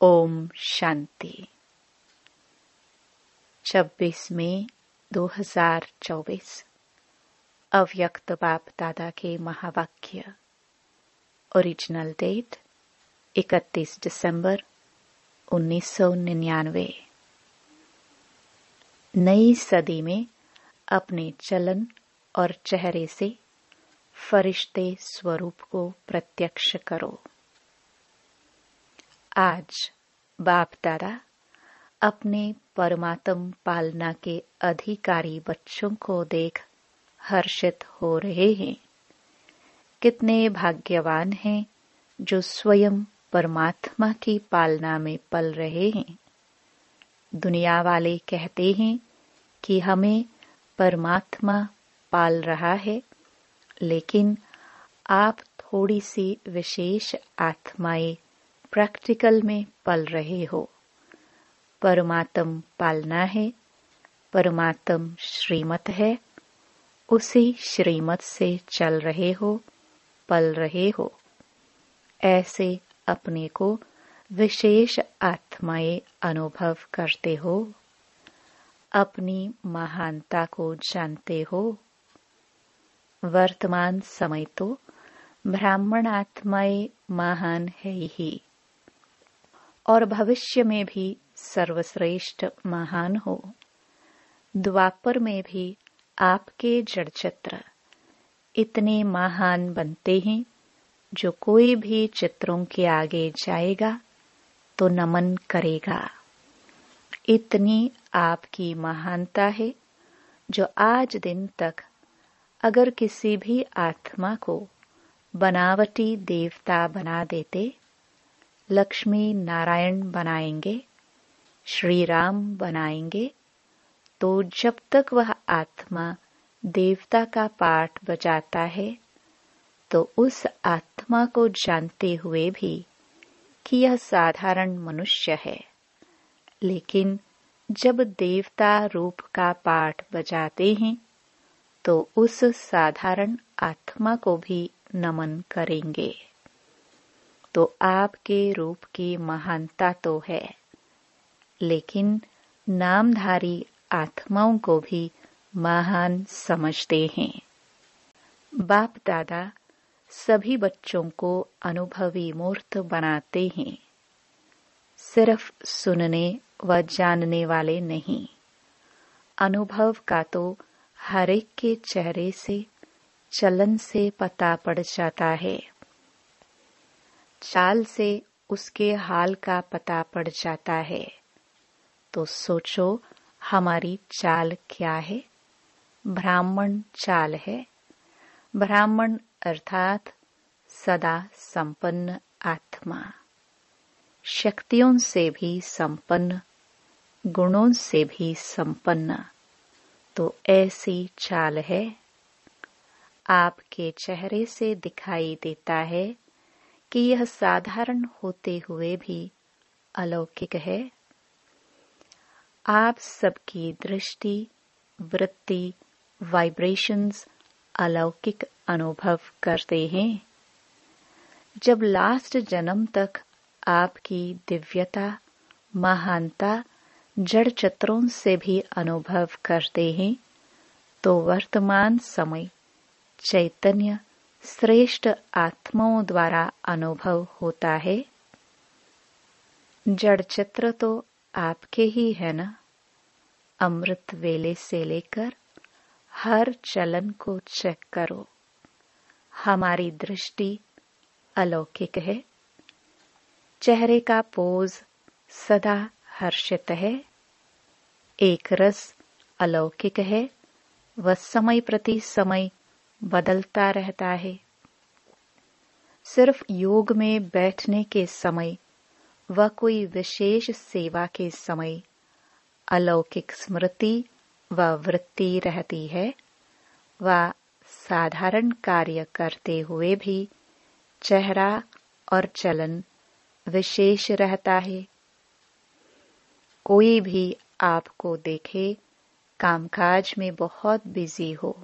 ओम शांति। 26 मई 2024 अव्यक्त बाप दादा के महावाक्य। ओरिजिनल डेट 31 दिसंबर 1999। नई सदी में अपने चलन और चेहरे से फरिश्ते स्वरूप को प्रत्यक्ष करो। आज बाप दादा अपने परमात्म पालना के अधिकारी बच्चों को देख हर्षित हो रहे हैं। कितने भाग्यवान हैं जो स्वयं परमात्मा की पालना में पल रहे हैं। दुनिया वाले कहते हैं कि हमें परमात्मा पाल रहा है, लेकिन आप थोड़ी सी विशेष आत्माएं प्रैक्टिकल में पल रहे हो। परमात्म पालना है, परमात्म श्रीमत है, उसी श्रीमत से चल रहे हो, पल रहे हो। ऐसे अपने को विशेष आत्माएं अनुभव करते हो, अपनी महानता को जानते हो। वर्तमान समय तो ब्राह्मण आत्माएं महान है ही, और भविष्य में भी सर्वश्रेष्ठ महान हो। द्वापर में भी आपके जड़ चित्र इतने महान बनते हैं, जो कोई भी चित्रों के आगे जाएगा तो नमन करेगा। इतनी आपकी महानता है, जो आज दिन तक अगर किसी भी आत्मा को बनावटी देवता बना देते, लक्ष्मी नारायण बनाएंगे, श्री राम बनाएंगे, तो जब तक वह आत्मा देवता का पाठ बजाता है, तो उस आत्मा को जानते हुए भी कि यह साधारण मनुष्य है, लेकिन जब देवता रूप का पाठ बजाते हैं, तो उस साधारण आत्मा को भी नमन करेंगे। तो आपके रूप की महानता तो है, लेकिन नामधारी आत्माओं को भी महान समझते हैं। बाप दादा सभी बच्चों को अनुभवी मूर्त बनाते हैं, सिर्फ सुनने व जानने वाले नहीं। अनुभव का तो हर एक के चेहरे से, चलन से पता पड़ जाता है। चाल से उसके हाल का पता पड़ जाता है। तो सोचो, हमारी चाल क्या है? ब्राह्मण चाल है। ब्राह्मण अर्थात सदा संपन्न आत्मा, शक्तियों से भी संपन्न, गुणों से भी संपन्न। तो ऐसी चाल है। आपके चेहरे से दिखाई देता है कि यह साधारण होते हुए भी अलौकिक है। आप सबकी दृष्टि, वृत्ति, वाइब्रेशंस अलौकिक अनुभव करते हैं। जब लास्ट जन्म तक आपकी दिव्यता, महानता जड़ चित्रों से भी अनुभव करते हैं, तो वर्तमान समय चैतन्य श्रेष्ठ आत्माओं द्वारा अनुभव होता है। जड़ चित्र तो आपके ही है ना। अमृत वेले से लेकर हर चलन को चेक करो। हमारी दृष्टि अलौकिक है। चेहरे का पोज सदा हर्षित है। एक रस अलौकिक है, वह समय प्रति समय बदलता रहता है। सिर्फ योग में बैठने के समय व कोई विशेष सेवा के समय अलौकिक स्मृति व वृत्ति रहती है। व साधारण कार्य करते हुए भी चेहरा और चलन विशेष रहता है। कोई भी आपको देखे कामकाज में बहुत बिजी हो,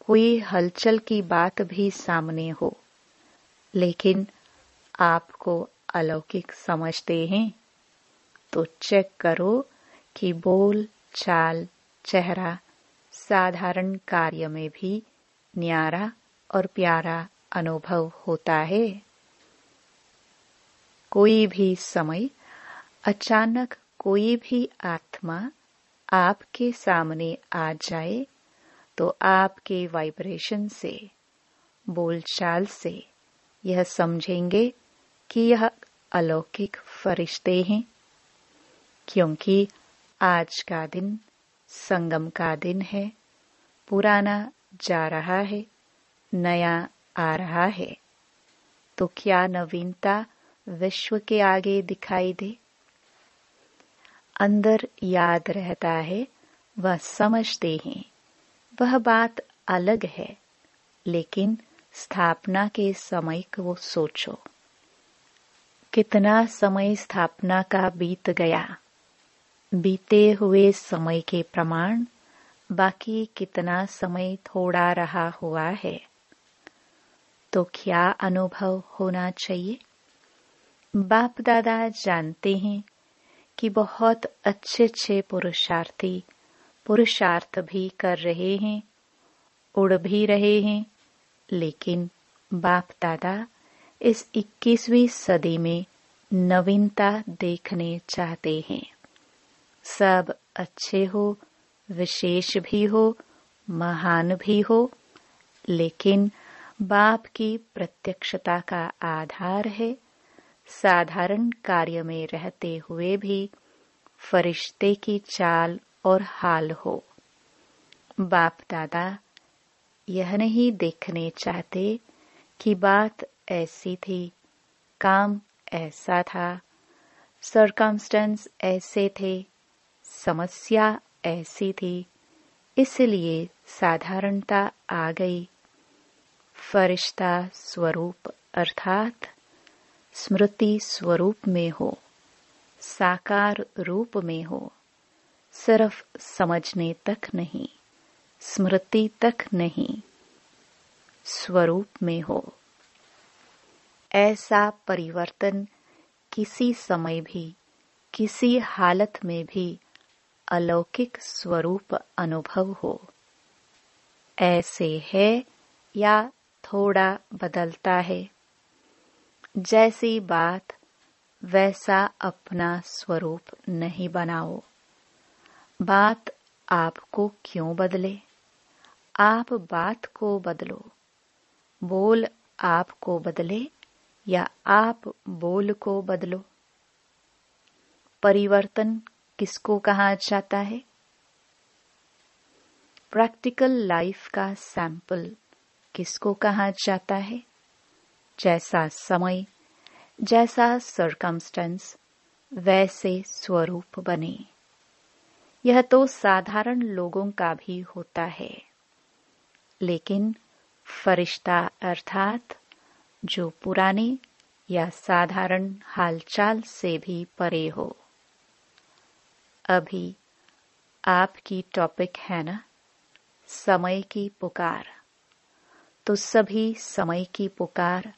कोई हलचल की बात भी सामने हो, लेकिन आपको अलौकिक समझते हैं तो चेक करो कि बोल चाल चेहरा साधारण कार्य में भी न्यारा और प्यारा अनुभव होता है। कोई भी समय अचानक कोई भी आत्मा आपके सामने आ जाए तो आपके वाइब्रेशन से, बोलचाल से यह समझेंगे कि यह अलौकिक फरिश्ते हैं, क्योंकि आज का दिन संगम का दिन है। पुराना जा रहा है, नया आ रहा है, तो क्या नवीनता विश्व के आगे दिखाई दे? अंदर याद रहता है, वह समझते हैं, वह बात अलग है, लेकिन स्थापना के समय को सोचो, कितना समय स्थापना का बीत गया। बीते हुए समय के प्रमाण बाकी कितना समय थोड़ा रहा हुआ है। तो क्या अनुभव होना चाहिए? बाप दादा जानते हैं कि बहुत अच्छे अच्छे पुरुषार्थी पुरुषार्थ भी कर रहे हैं, उड़ भी रहे हैं, लेकिन बाप दादा इस 21वीं सदी में नवीनता देखने चाहते हैं। सब अच्छे हो, विशेष भी हो, महान भी हो, लेकिन बाप की प्रत्यक्षता का आधार है साधारण कार्य में रहते हुए भी फरिश्ते की चाल और हाल हो। बाप दादा यह नहीं देखने चाहते कि बात ऐसी थी, काम ऐसा था, सर्कमस्टेंस ऐसे थे, समस्या ऐसी थी, इसलिए साधारणता आ गई। फरिश्ता स्वरूप अर्थात स्मृति स्वरूप में हो, साकार रूप में हो, सिर्फ समझने तक नहीं, स्मृति तक नहीं, स्वरूप में हो। ऐसा परिवर्तन किसी समय भी, किसी हालत में भी अलौकिक स्वरूप अनुभव हो। ऐसे है या थोड़ा बदलता है, जैसी बात वैसा अपना स्वरूप नहीं बनाओ। बात आपको क्यों बदले? आप बात को बदलो। बोल आपको बदले या आप बोल को बदलो। परिवर्तन किसको कहा जाता है? प्रैक्टिकल लाइफ का सैंपल किसको कहा जाता है? जैसा समय, जैसा सर्कमस्टेंस, वैसे स्वरूप बने। यह तो साधारण लोगों का भी होता है, लेकिन फरिश्ता अर्थात जो पुराने या साधारण हालचाल से भी परे हो। अभी आपकी टॉपिक है ना, समय की पुकार। तो सभी समय की पुकार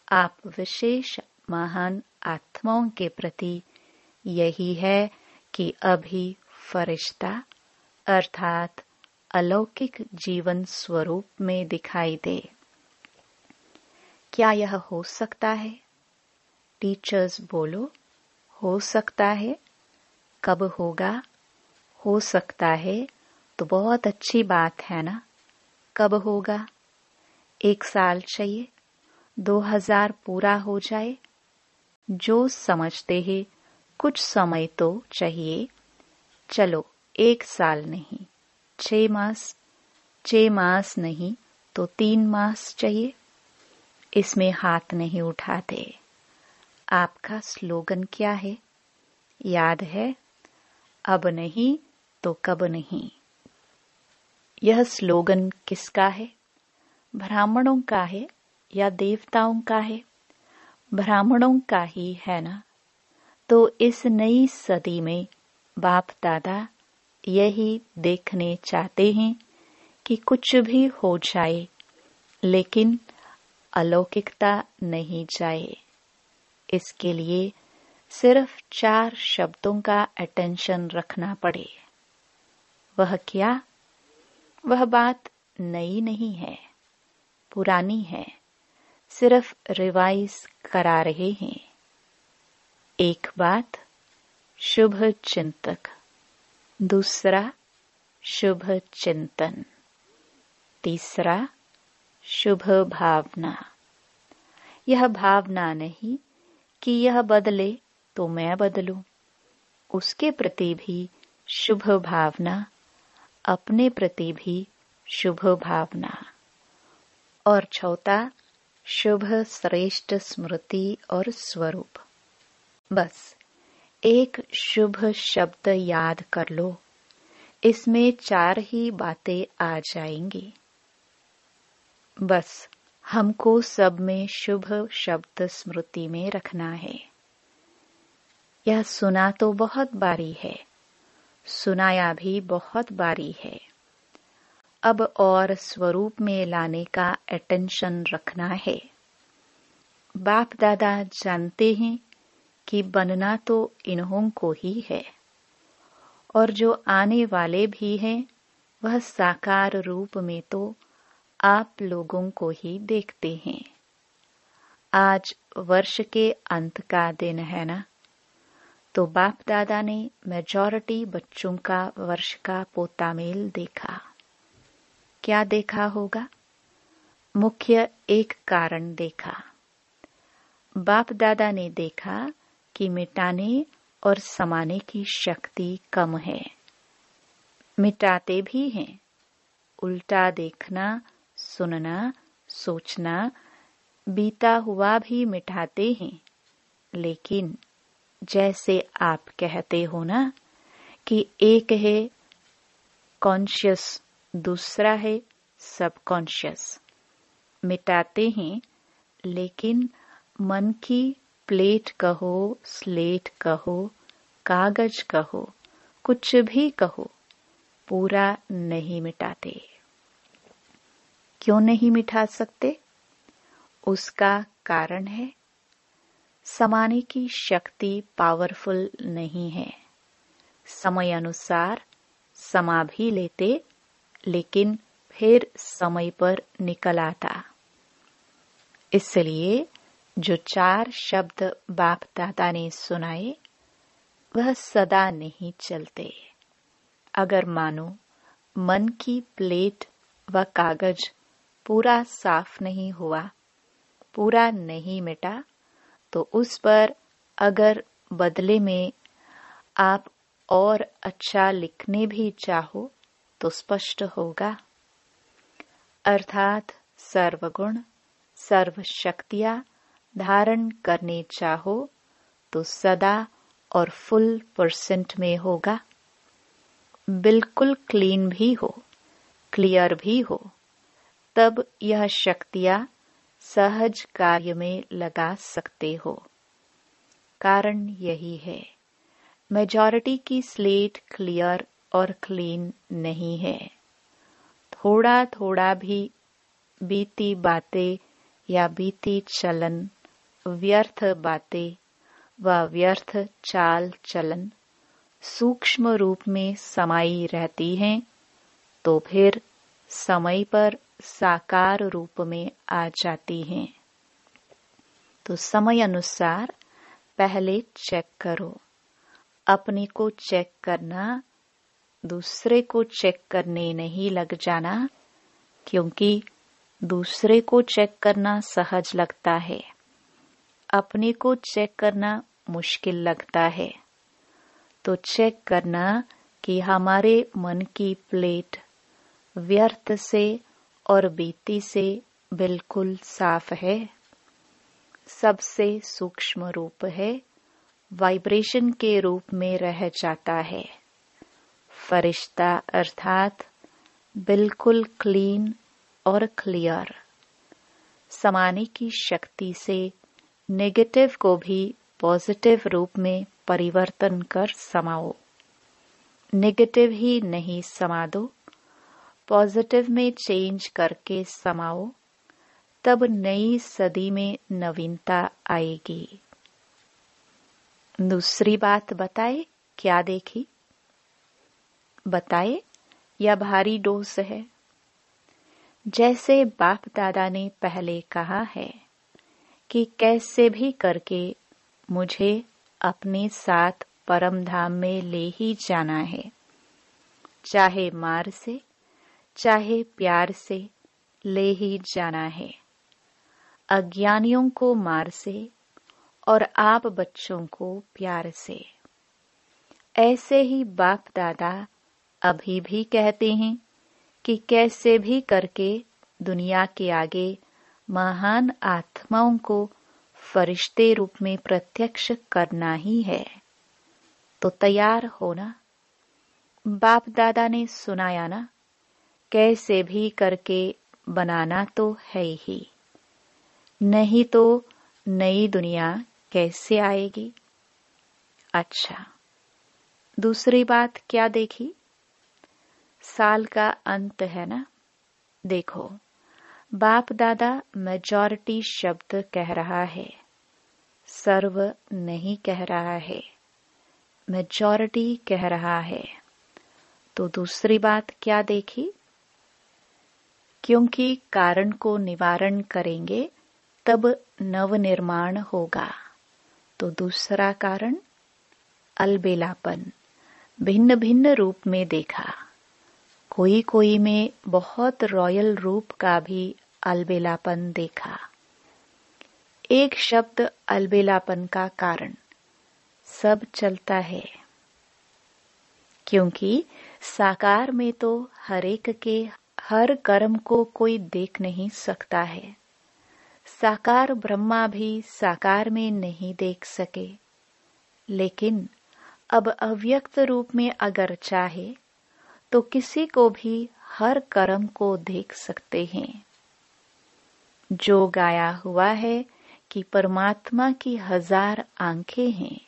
आप विशेष महान आत्माओं के प्रति यही है कि अभी फरिश्ता अर्थात अलौकिक जीवन स्वरूप में दिखाई दे। क्या यह हो सकता है? टीचर्स बोलो, हो सकता है। कब होगा? हो सकता है तो बहुत अच्छी बात है ना। कब होगा? 1 साल चाहिए? 2000 पूरा हो जाए? जो समझते हैं कुछ समय तो चाहिए। चलो 1 साल नहीं, 6 मास, 6 मास नहीं तो 3 मास चाहिए। इसमें हाथ नहीं उठाते। आपका स्लोगन क्या है? याद है? अब नहीं तो कब नहीं। यह स्लोगन किसका है? ब्राह्मणों का है या देवताओं का है? ब्राह्मणों का ही है ना। तो इस नई सदी में बाप दादा यही देखने चाहते हैं कि कुछ भी हो जाए, लेकिन अलौकिकता नहीं जाए। इसके लिए सिर्फ 4 शब्दों का अटेंशन रखना पड़े। वह क्या? वह बात नई नहीं है, पुरानी है, सिर्फ रिवाइज करा रहे हैं। एक बात, शुभ चिंतक। दूसरा, शुभ चिंतन। तीसरा, शुभ भावना। यह भावना नहीं कि यह बदले तो मैं बदलूं, उसके प्रति भी शुभ भावना, अपने प्रति भी शुभ भावना। और चौथा, शुभ श्रेष्ठ स्मृति और स्वरूप। बस एक शुभ शब्द याद कर लो, इसमें 4 ही बातें आ जाएंगी। बस हमको सब में शुभ शब्द स्मृति में रखना है। यह सुना तो बहुत बारी है, सुनाया भी बहुत बारी है। अब और स्वरूप में लाने का अटेंशन रखना है। बाप दादा जानते हैं कि बनना तो इन्हों को ही है, और जो आने वाले भी हैं वह साकार रूप में तो आप लोगों को ही देखते हैं। आज वर्ष के अंत का दिन है ना, तो बाप दादा ने मेजॉरिटी बच्चों का वर्ष का पोतामेल देखा। क्या देखा होगा? मुख्य एक कारण देखा। बाप दादा ने देखा कि मिटाने और समाने की शक्ति कम है। मिटाते भी हैं, उल्टा देखना, सुनना, सोचना, बीता हुआ भी मिटाते हैं। लेकिन जैसे आप कहते हो ना कि एक है कॉन्शियस, दूसरा है सबकॉन्शियस। मिटाते हैं, लेकिन मन की प्लेट कहो, स्लेट कहो, कागज कहो, कुछ भी कहो, पूरा नहीं मिटाते। क्यों नहीं मिटा सकते? उसका कारण है समाने की शक्ति पावरफुल नहीं है। समय अनुसार समा भी लेते, लेकिन फिर समय पर निकल आता। इसलिए जो 4 शब्द बाप दादा ने सुनाए वह सदा नहीं चलते। अगर मानो मन की प्लेट व कागज पूरा साफ नहीं हुआ, पूरा नहीं मिटा, तो उस पर अगर बदले में आप और अच्छा लिखने भी चाहो तो स्पष्ट होगा। अर्थात सर्वगुण, सर्व शक्तियां धारण करने चाहो तो सदा और फुल % में होगा। बिल्कुल क्लीन भी हो, क्लियर भी हो, तब यह शक्तियां सहज कार्य में लगा सकते हो। कारण यही है, मेजॉरिटी की स्लेट क्लियर और क्लीन नहीं है। थोड़ा थोड़ा भी बीती बातें या बीती चलन, व्यर्थ बातें व व्यर्थ चाल चलन सूक्ष्म रूप में समाई रहती हैं, तो फिर समय पर साकार रूप में आ जाती हैं। तो समय अनुसार पहले चेक करो। अपने को चेक करना, दूसरे को चेक करने नहीं लग जाना, क्योंकि दूसरे को चेक करना सहज लगता है, अपने को चेक करना मुश्किल लगता है। तो चेक करना कि हमारे मन की प्लेट व्यर्थ से और बीती से बिल्कुल साफ है, सबसे सूक्ष्म रूप है, वाइब्रेशन के रूप में रह जाता है। फरिश्ता अर्थात बिल्कुल क्लीन और क्लियर। समाने की शक्ति से नेगेटिव को भी पॉजिटिव रूप में परिवर्तन कर समाओ। नेगेटिव ही नहीं समा दो, पॉजिटिव में चेंज करके समाओ, तब नई सदी में नवीनता आएगी। दूसरी बात बताए, क्या देखी? बताए या भारी डोज है? जैसे बाप दादा ने पहले कहा है कि कैसे भी करके मुझे अपने साथ परम धाम में ले ही जाना है, चाहे मार से चाहे प्यार से ले ही जाना है। अज्ञानियों को मार से और आप बच्चों को प्यार से। ऐसे ही बाप दादा अभी भी कहते हैं कि कैसे भी करके दुनिया के आगे महान आत्माओं को फरिश्ते रूप में प्रत्यक्ष करना ही है। तो तैयार हो ना? बाप दादा ने सुनाया ना, कैसे भी करके बनाना तो है ही, नहीं तो नई दुनिया कैसे आएगी? अच्छा, दूसरी बात क्या देखी? साल का अंत है ना। देखो, बाप दादा मेजॉरिटी शब्द कह रहा है, सर्व नहीं कह रहा है, मेजॉरिटी कह रहा है। तो दूसरी बात क्या देखी? क्योंकि कारण को निवारण करेंगे तब नव निर्माण होगा। तो दूसरा कारण अलबेलापन भिन्न भिन्न रूप में देखा। कोई कोई में बहुत रॉयल रूप का भी अलबेलापन देखा। एक शब्द अलबेलापन का कारण सब चलता है, क्योंकि साकार में तो हर एक के हर कर्म को कोई देख नहीं सकता है। साकार ब्रह्मा भी साकार में नहीं देख सके, लेकिन अब अव्यक्त रूप में अगर चाहे तो किसी को भी हर कर्म को देख सकते हैं। जो गाया हुआ है कि परमात्मा की 1000 आंखें हैं,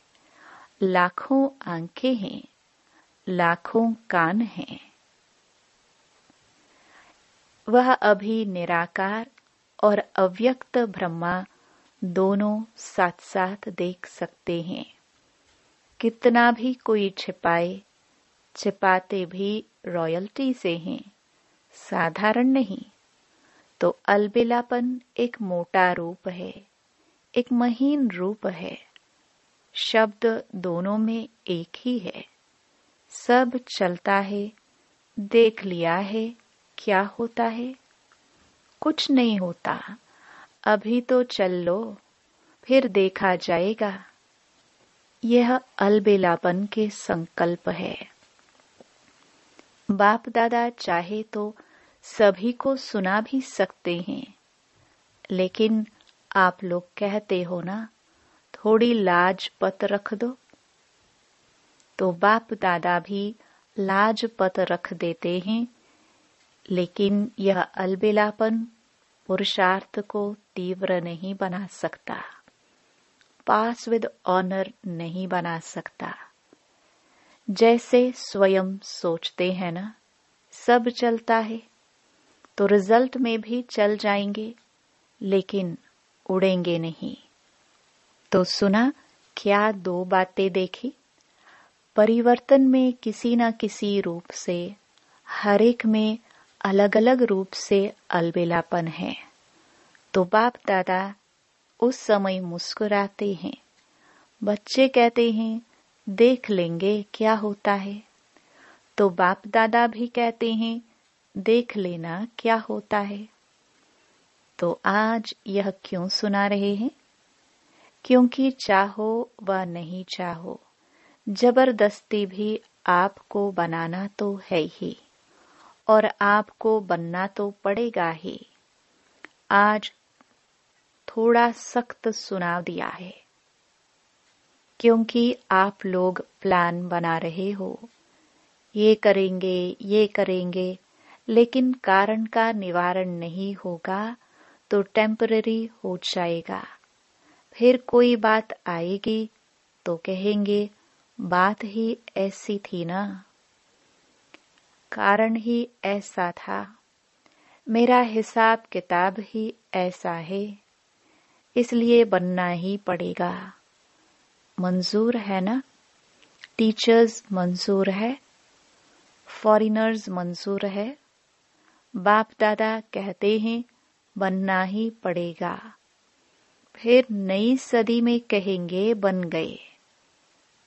लाखों आंखें हैं, लाखों कान हैं। वह अभी निराकार और अव्यक्त ब्रह्मा दोनों साथ साथ देख सकते हैं। कितना भी कोई छिपाए, छिपाते भी रॉयल्टी से हैं, साधारण नहीं। तो अलबेलापन एक मोटा रूप है, एक महीन रूप है। शब्द दोनों में एक ही है। सब चलता है, देख लिया है, क्या होता है? कुछ नहीं होता। अभी तो चल लो, फिर देखा जाएगा। यह अलबेलापन के संकल्प है। बाप दादा चाहे तो सभी को सुना भी सकते हैं, लेकिन आप लोग कहते हो ना, थोड़ी लाज पत रख दो। तो बाप दादा भी लाज पत रख देते हैं, लेकिन यह अलबेलापन पुरुषार्थ को तीव्र नहीं बना सकता, पास विद ऑनर नहीं बना सकता। जैसे स्वयं सोचते हैं ना, सब चलता है, तो रिजल्ट में भी चल जाएंगे, लेकिन उड़ेंगे नहीं। तो सुना, क्या 2 बातें देखी? परिवर्तन में किसी न किसी रूप से, हर एक में अलग अलग रूप से अलबेलापन है। तो बाप दादा उस समय मुस्कुराते हैं। बच्चे कहते हैं, देख लेंगे क्या होता है। तो बाप दादा भी कहते हैं, देख लेना क्या होता है। तो आज यह क्यों सुना रहे हैं? क्योंकि चाहो व नहीं चाहो, जबरदस्ती भी आपको बनाना तो है ही, और आपको बनना तो पड़ेगा ही। आज थोड़ा सख्त सुना दिया है, क्योंकि आप लोग प्लान बना रहे हो, ये करेंगे, लेकिन कारण का निवारण नहीं होगा तो टेम्पररी हो जाएगा। फिर कोई बात आएगी तो कहेंगे, बात ही ऐसी थी ना, कारण ही ऐसा था, मेरा हिसाब किताब ही ऐसा है, इसलिए बनना ही पड़ेगा। मंजूर है ना? टीचर्स मंजूर है, फॉरेनर्स मंजूर है। बाप दादा कहते हैं बनना ही पड़ेगा, फिर नई सदी में कहेंगे बन गए।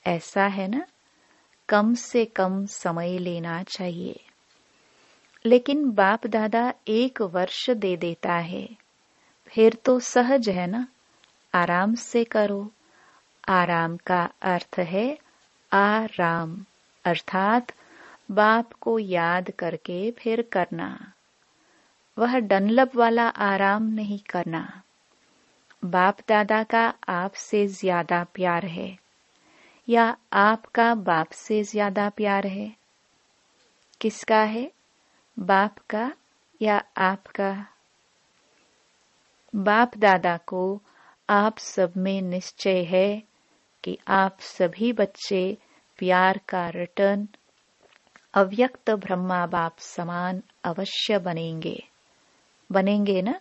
ऐसा है ना? कम से कम समय लेना चाहिए। लेकिन बाप दादा 1 वर्ष दे देता है, फिर तो सहज है ना? आराम से करो। आराम का अर्थ है आराम, अर्थात बाप को याद करके फिर करना। वह डनलप वाला आराम नहीं करना। बाप दादा का आपसे ज्यादा प्यार है या आपका बाप से ज्यादा प्यार है? किसका है, बाप का या आपका? बाप दादा को आप सब में निश्चय है कि आप सभी बच्चे प्यार का रिटर्न अव्यक्त ब्रह्मा बाप समान अवश्य बनेंगे। बनेंगे ना?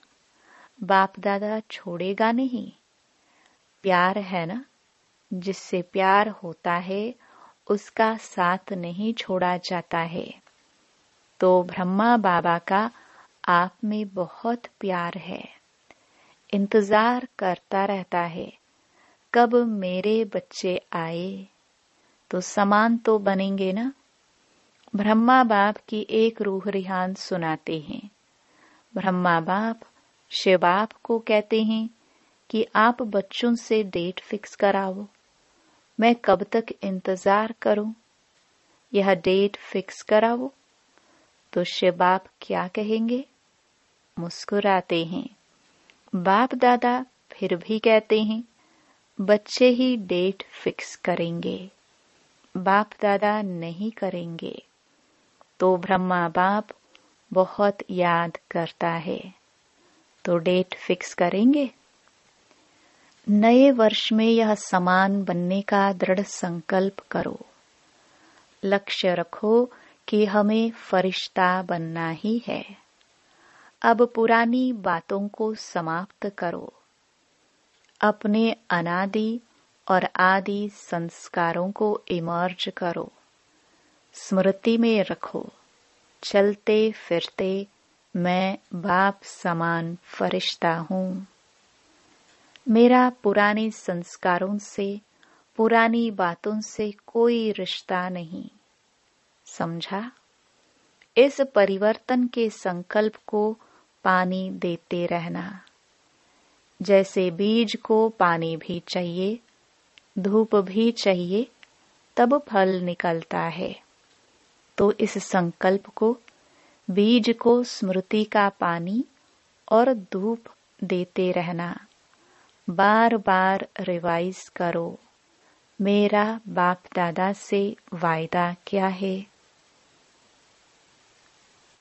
बाप दादा छोड़ेगा नहीं। प्यार है ना? जिससे प्यार होता है उसका साथ नहीं छोड़ा जाता है। तो ब्रह्मा बाबा का आप में बहुत प्यार है। इंतजार करता रहता है कब मेरे बच्चे आए, तो समान तो बनेंगे ना? ब्रह्मा बाप की एक रूह रिहान सुनाते हैं। ब्रह्मा बाप शिव बाप को कहते हैं कि आप बच्चों से डेट फिक्स कराओ, मैं कब तक इंतजार करूं? यह डेट फिक्स कराओ। तो शिव बाप क्या कहेंगे? मुस्कुराते हैं। बाप दादा फिर भी कहते हैं बच्चे ही डेट फिक्स करेंगे, बाप दादा नहीं करेंगे। तो ब्रह्मा बाप बहुत याद करता है, तो डेट फिक्स करेंगे। नए वर्ष में यह समान बनने का दृढ़ संकल्प करो। लक्ष्य रखो कि हमें फरिश्ता बनना ही है। अब पुरानी बातों को समाप्त करो। अपने अनादि और आदि संस्कारों को इमर्ज करो, स्मृति में रखो। चलते फिरते मैं बाप समान फरिश्ता हूँ। मेरा पुराने संस्कारों से, पुरानी बातों से कोई रिश्ता नहीं। समझा? इस परिवर्तन के संकल्प को पानी देते रहना। जैसे बीज को पानी भी चाहिए, धूप भी चाहिए, तब फल निकलता है। तो इस संकल्प को, बीज को स्मृति का पानी और धूप देते रहना। बार बार रिवाइज करो, मेरा बाप दादा से वायदा क्या है।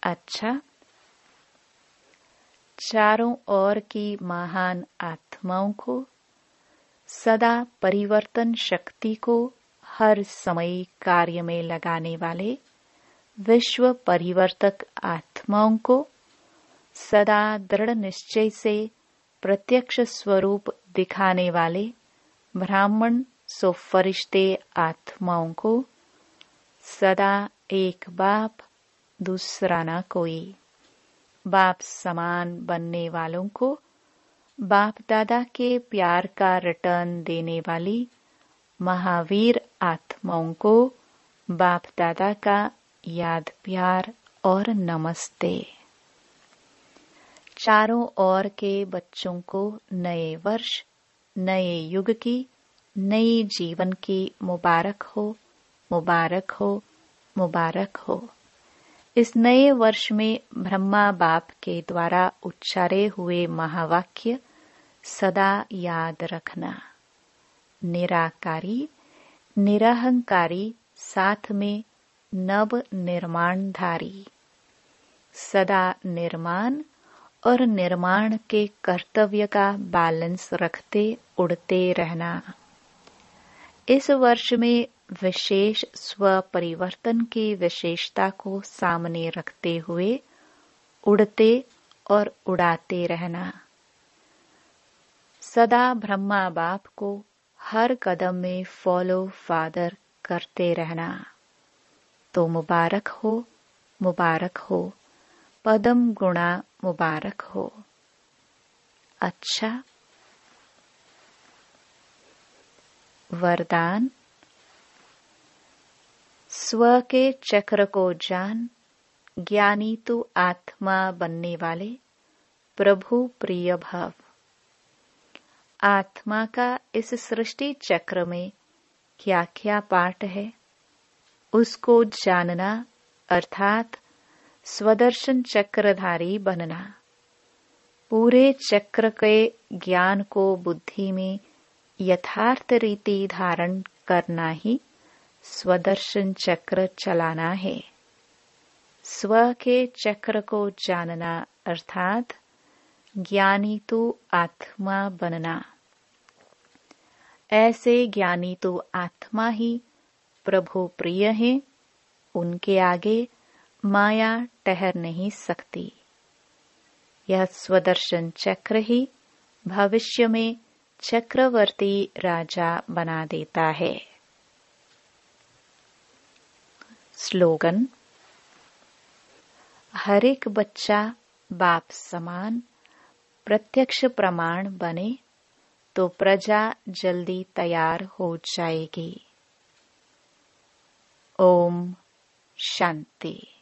अच्छा, चारों ओर की महान आत्माओं को, सदा परिवर्तन शक्ति को हर समय कार्य में लगाने वाले विश्व परिवर्तक आत्माओं को, सदा दृढ़ निश्चय से प्रत्यक्ष स्वरूप दिखाने वाले ब्राह्मण सो फरिश्ते आत्माओं को, सदा एक बाप दूसरा न कोई, बाप समान बनने वालों को, बाप दादा के प्यार का रिटर्न देने वाली महावीर आत्माओं को बाप दादा का याद प्यार और नमस्ते। चारों ओर के बच्चों को नए वर्ष, नए युग की, नई जीवन की मुबारक हो, मुबारक हो, मुबारक हो। इस नए वर्ष में ब्रह्मा बाप के द्वारा उच्चारे हुए महावाक्य सदा याद रखना। निराकारी, निरहंकारी, साथ में नव निर्माणधारी। सदा निर्माण और निर्माण के कर्तव्य का बैलेंस रखते उड़ते रहना। इस वर्ष में विशेष स्व परिवर्तन की विशेषता को सामने रखते हुए उड़ते और उड़ाते रहना। सदा ब्रह्मा बाप को हर कदम में फॉलो फादर करते रहना। तो मुबारक हो, पदम गुणा मुबारक हो। अच्छा, वरदान। स्व के चक्र को जान, ज्ञानी तू आत्मा बनने वाले प्रभु प्रिय भव। आत्मा का इस सृष्टि चक्र में क्या क्या पार्ट है, उसको जानना अर्थात स्वदर्शन चक्रधारी बनना। पूरे चक्र के ज्ञान को बुद्धि में यथार्थ रीति धारण करना ही स्वदर्शन चक्र चलाना है। स्व के चक्र को जानना अर्थात ज्ञानी तो आत्मा बनना। ऐसे ज्ञानी तो आत्मा ही प्रभु प्रिय है, उनके आगे माया ठहर नहीं सकती। यह स्वदर्शन चक्र ही भविष्य में चक्रवर्ती राजा बना देता है। स्लोगन। हर एक बच्चा बाप समान प्रत्यक्ष प्रमाण बने तो प्रजा जल्दी तैयार हो जाएगी। ओम शांति।